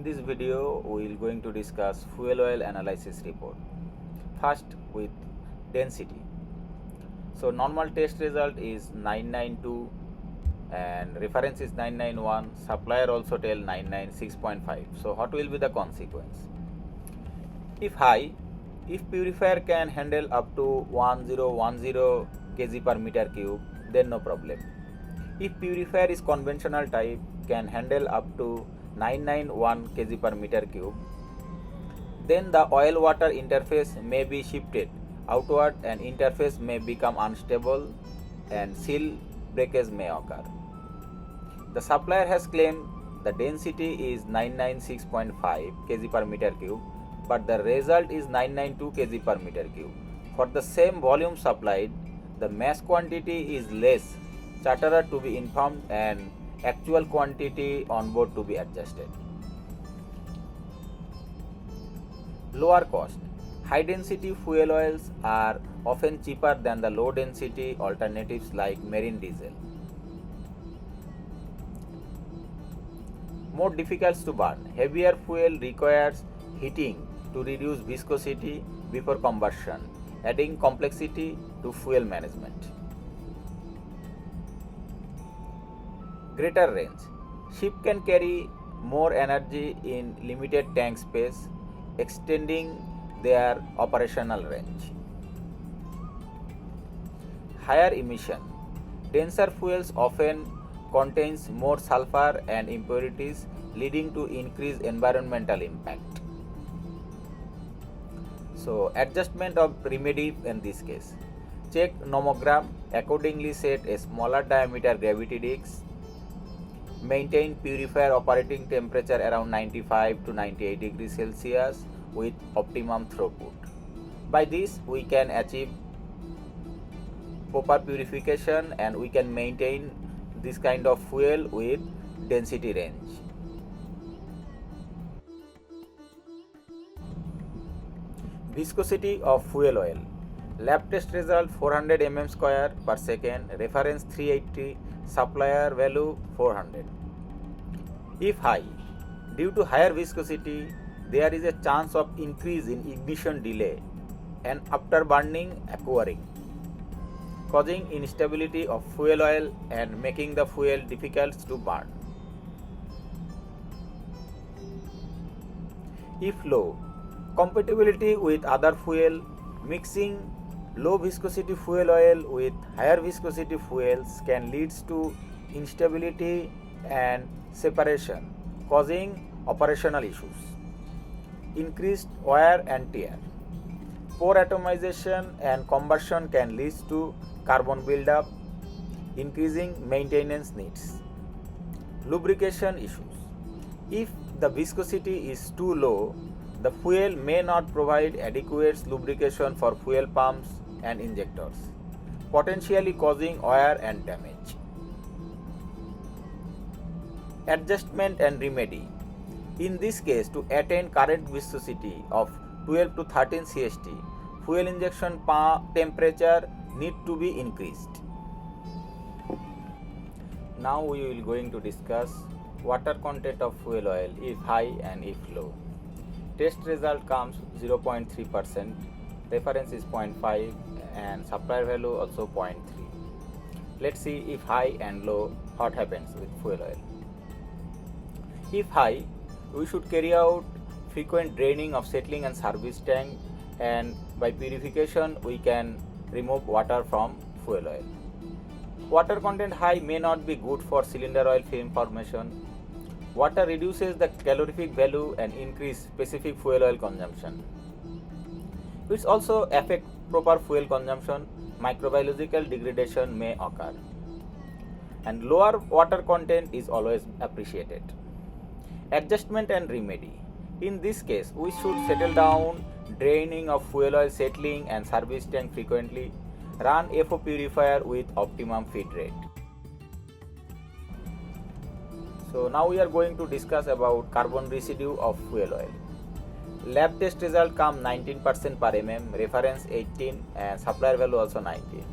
this video we will going to discuss fuel oil analysis report. First with density. So normal test result is 992 and reference is 991, supplier also tell 996.5. So what will be the consequence? If high, if purifier can handle up to 1010 kg per meter cube, then no problem. If purifier is conventional type, can handle up to 991 kg per meter cube, then the oil water interface may be shifted outward and interface may become unstable and seal breakage may occur. The supplier has claimed the density is 996.5 kg per meter cube, but the result is 992 kg per meter cube. For the same volume supplied, the mass quantity is less, charterer to be informed and actual quantity on board to be adjusted. Lower cost. High density fuel oils are often cheaper than the low density alternatives like marine diesel. More difficult to burn. Heavier fuel requires heating to reduce viscosity before combustion, adding complexity to fuel management. Greater range. Ship can carry more energy in limited tank space, extending their operational range. Higher emission. Denser fuels often contains more sulfur and impurities, leading to increased environmental impact. So adjustment of remedy in this case. Check nomogram, accordingly set a smaller diameter gravity disc. Maintain purifier operating temperature around 95 to 98 degrees Celsius with optimum throughput. By this we can achieve proper purification and we can maintain this kind of fuel with density range. Viscosity of fuel oil. Lab test result 400 mm square per second, reference 380, supplier value 400. If high, due to higher viscosity, there is a chance of increase in ignition delay and afterburning occurring, causing instability of fuel oil and making the fuel difficult to burn. If low, compatibility with other fuel, mixing low viscosity fuel oil with higher viscosity fuels can lead to instability and separation, causing operational issues. Increased wear and tear. Poor atomization and combustion can lead to carbon buildup, increasing maintenance needs. Lubrication issues. If the viscosity is too low, the fuel may not provide adequate lubrication for fuel pumps and injectors, potentially causing wear and damage. Adjustment and remedy. In this case, to attain current viscosity of 12 to 13 CST, fuel injection temperature need to be increased. Now we will going to discuss water content of fuel oil if high and if low. Test result comes 0.3%, reference is 0.5 and supplier value also 0.3. Let's see if high and low what happens with fuel oil. If high, we should carry out frequent draining of settling and service tank, and by purification we can remove water from fuel oil. Water content high may not be good for cylinder oil film formation. Water reduces the calorific value and increase specific fuel oil consumption, which also affect proper fuel consumption. Microbiological degradation may occur, and lower water content is always appreciated. Adjustment and remedy. In this case, we should settle down draining of fuel oil settling and service tank frequently. Run FO purifier with optimum feed rate. So now we are going to discuss about carbon residue of fuel oil. Lab test result come 19% per mm, reference 18 and supplier value also 19.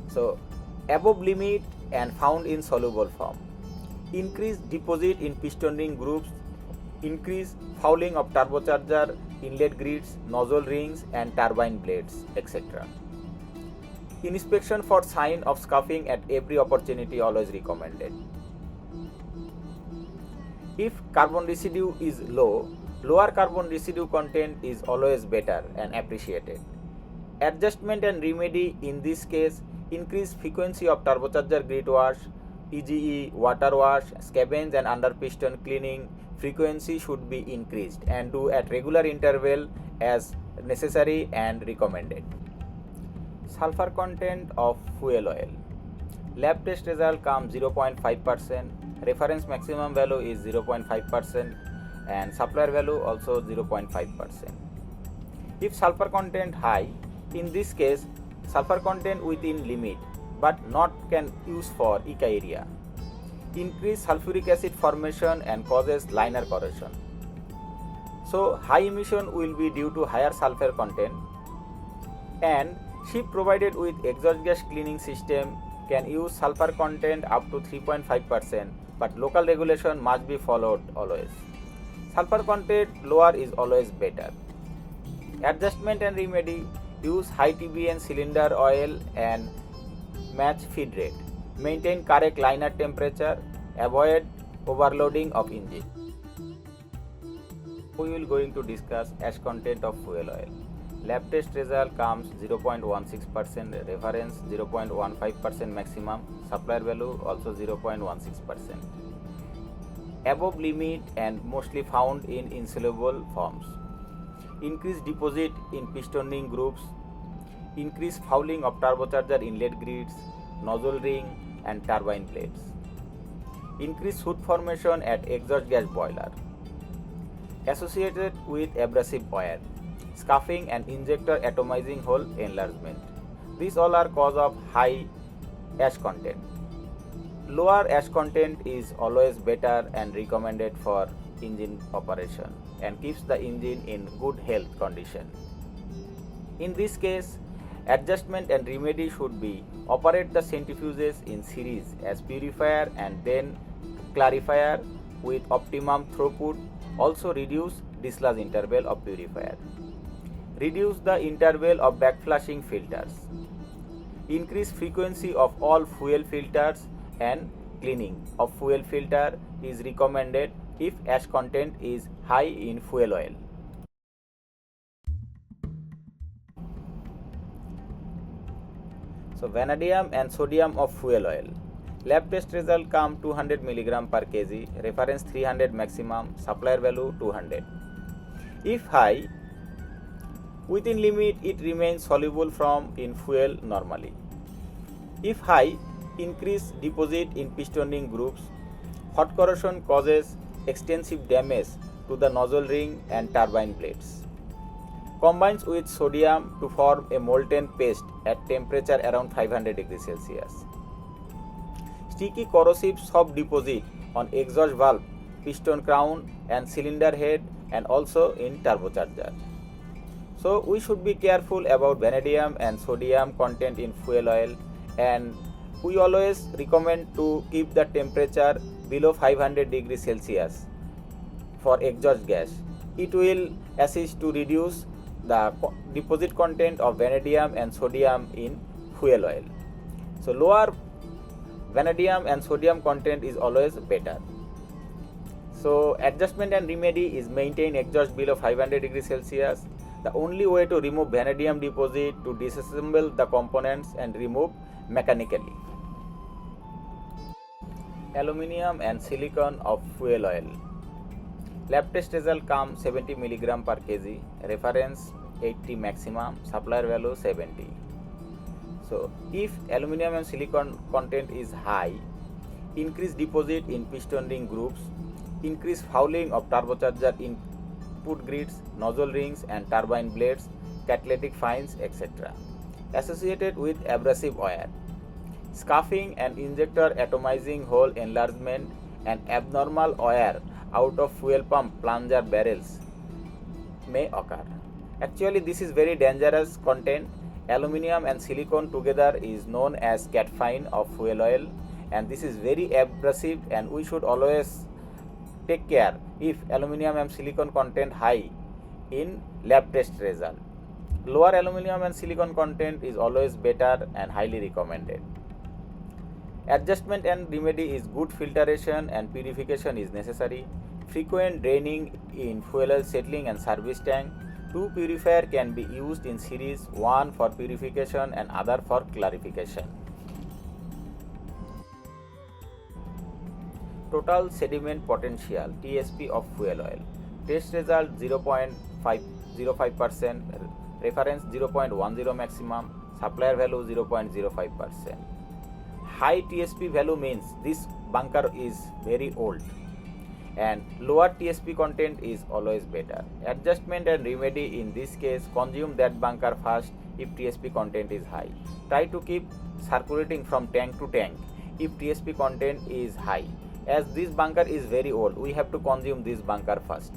So above limit and found in soluble form. Increased deposit in piston ring groups increase fouling of turbocharger, inlet grids, nozzle rings and turbine blades, etc. Inspection for sign of scuffing at every opportunity always recommended. If carbon residue is low, lower carbon residue content is always better and appreciated. Adjustment and remedy in this case: increase frequency of turbocharger grid wash, EGE, water wash, scavenge and under piston cleaning frequency should be increased and do at regular interval as necessary and recommended. Sulfur content of fuel oil. Lab test result comes 0.5%, reference maximum value is 0.5% and supplier value also 0.5%. If sulfur content high, in this case sulfur content within limit but not can use for ECA area. Increase sulfuric acid formation and causes liner corrosion. So high emission will be due to higher sulfur content, and ship provided with exhaust gas cleaning system can use sulfur content up to 3.5%, but local regulation must be followed always. Sulfur content lower is always better. Adjustment and remedy: use high TBN cylinder oil and match feed rate. Maintain correct liner temperature. Avoid overloading of engine. We will going to discuss ash content of fuel oil. Lab test result comes 0.16%, reference 0.15% maximum, supplier value also 0.16%. Above limit and mostly found in insoluble forms. Increase deposit in piston ring groups. Increase fouling of turbocharger inlet grids, nozzle ring and turbine blades. Increase soot formation at exhaust gas boiler. Associated with abrasive wear, scuffing and injector atomizing hole enlargement. These all are cause of high ash content. Lower ash content is always better and recommended for engine operation and keeps the engine in good health condition. In this case, adjustment and remedy should be: operate the centrifuges in series as purifier and then clarifier with optimum throughput. Also reduce dislodge interval of purifier. Reduce the interval of backflushing filters. Increase frequency of all fuel filters and cleaning of fuel filter is recommended if ash content is high in fuel oil. So vanadium and sodium of fuel oil. Lab test result come 200 mg per kg, reference 300 maximum, supplier value 200. If high, within limit it remains soluble from in fuel normally. If high, increase deposit in piston ring groups. Hot corrosion causes extensive damage to the nozzle ring and turbine blades. Combines with sodium to form a molten paste at temperature around 500 degrees Celsius. Sticky corrosive soft deposit on exhaust valve, piston crown and cylinder head and also in turbocharger. So we should be careful about vanadium and sodium content in fuel oil, and we always recommend to keep the temperature below 500 degrees Celsius for exhaust gas. It will assist to reduce the deposit content of vanadium and sodium in fuel oil. So lower vanadium and sodium content is always better. So adjustment and remedy is maintain exhaust below 500 degrees Celsius. The only way to remove vanadium deposit to disassemble the components and remove mechanically. Aluminium and silicon of fuel oil. Lab test result come 70 mg per kg, reference 80 maximum, supplier value 70. So if aluminium and silicon content is high, increase deposit in piston ring groups, increase fouling of turbocharger input grids, nozzle rings and turbine blades, catalytic fines, etc. Associated with abrasive wear, scuffing and injector atomizing hole enlargement and abnormal wear out of fuel pump plunger barrels may occur. Actually, this is very dangerous content. Aluminium and silicon together is known as cat fine of fuel oil, and this is very abrasive and we should always take care if aluminum and silicon content high in lab test result. Lower aluminum and silicon content is always better and highly recommended. Adjustment and remedy is good filtration and purification is necessary. Frequent draining in fuel oil settling and service tank. Two purifier can be used in series, one for purification and other for clarification. Total sediment potential TSP of fuel oil. Test result 0.505%, reference 0.10 maximum, supplier value 0.05%. High TSP value means this bunker is very old, and lower TSP content is always better. Adjustment and remedy in this case, consume that bunker first if TSP content is high. Try to keep circulating from tank to tank if TSP content is high. As this bunker is very old, we have to consume this bunker first.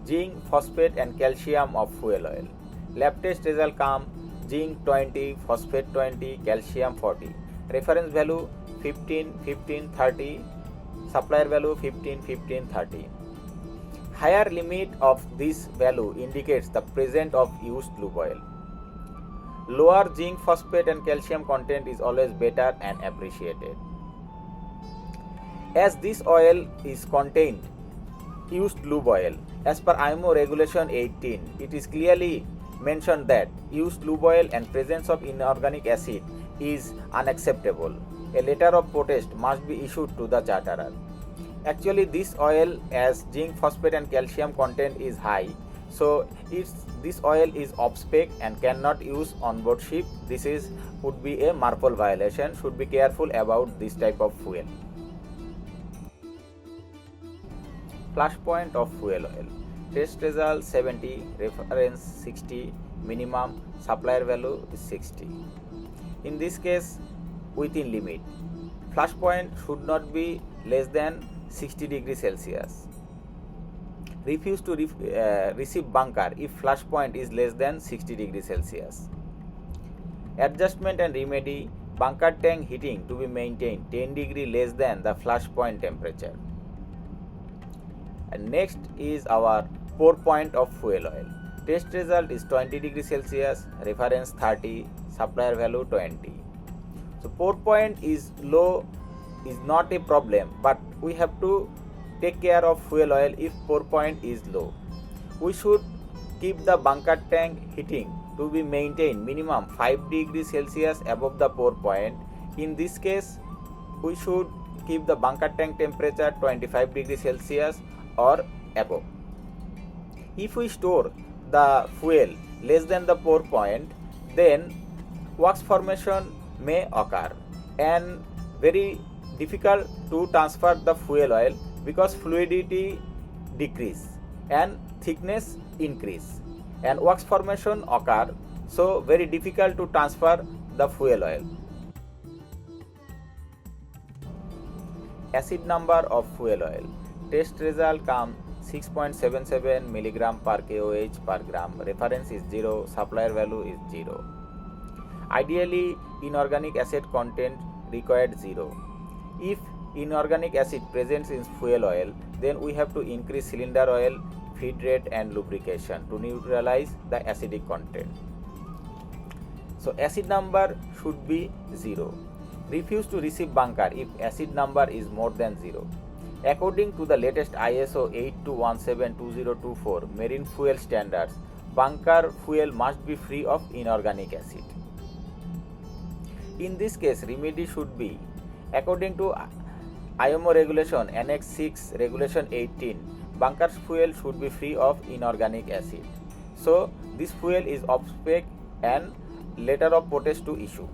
Zinc, phosphate and calcium of fuel oil. Lab test result come zinc 20, phosphate 20, calcium 40. Reference value 15, 15, 30. Supplier value 15, 15, 30. Higher limit of this value indicates the presence of used lube oil. Lower zinc, phosphate and calcium content is always better and appreciated. As this oil is contained used lube oil, as per IMO regulation 18, it is clearly mentioned that used lube oil and presence of inorganic acid is unacceptable. A letter of protest must be issued to the charterer. Actually, this oil, as zinc, phosphate and calcium content is high, so this oil is off spec and cannot use on board ship. This would be a MARPOL violation. Should be careful about this type of fuel. Flash point of fuel oil. Test result 70, reference 60, minimum supplier value is 60. In this case, within limit. Flash point should not be less than 60 degrees Celsius. Refuse to receive bunker if flash point is less than 60 degrees Celsius. Adjustment and remedy, bunker tank heating to be maintained 10 degree less than the flash point temperature. And next is our pour point of fuel oil. Test result is 20 degrees Celsius, reference 30, supplier value 20. So pour point is low is not a problem, but we have to take care of fuel oil if pour point is low. We should keep the bunker tank heating to be maintained minimum 5 degrees Celsius above the pour point. In this case, we should keep the bunker tank temperature 25 degrees Celsius or above. If we store the fuel less than the pour point, then wax formation may occur and very difficult to transfer the fuel oil because fluidity decrease and thickness increase and wax formation occur, so very difficult to transfer the fuel oil. Acid number of fuel oil. Test result come 6.77 milligram per KOH per gram. Reference is 0. Supplier value is 0. Ideally, inorganic acid content required 0. If inorganic acid present in fuel oil, then we have to increase cylinder oil, feed rate and lubrication to neutralize the acidic content. So acid number should be 0. Refuse to receive bunker if acid number is more than 0. According to the latest ISO 8217-2024 marine fuel standards, bunker fuel must be free of inorganic acid. In this case, remedy should be, according to IMO regulation Annex 6 regulation 18, bunker fuel should be free of inorganic acid. So this fuel is off spec and letter of protest to issue.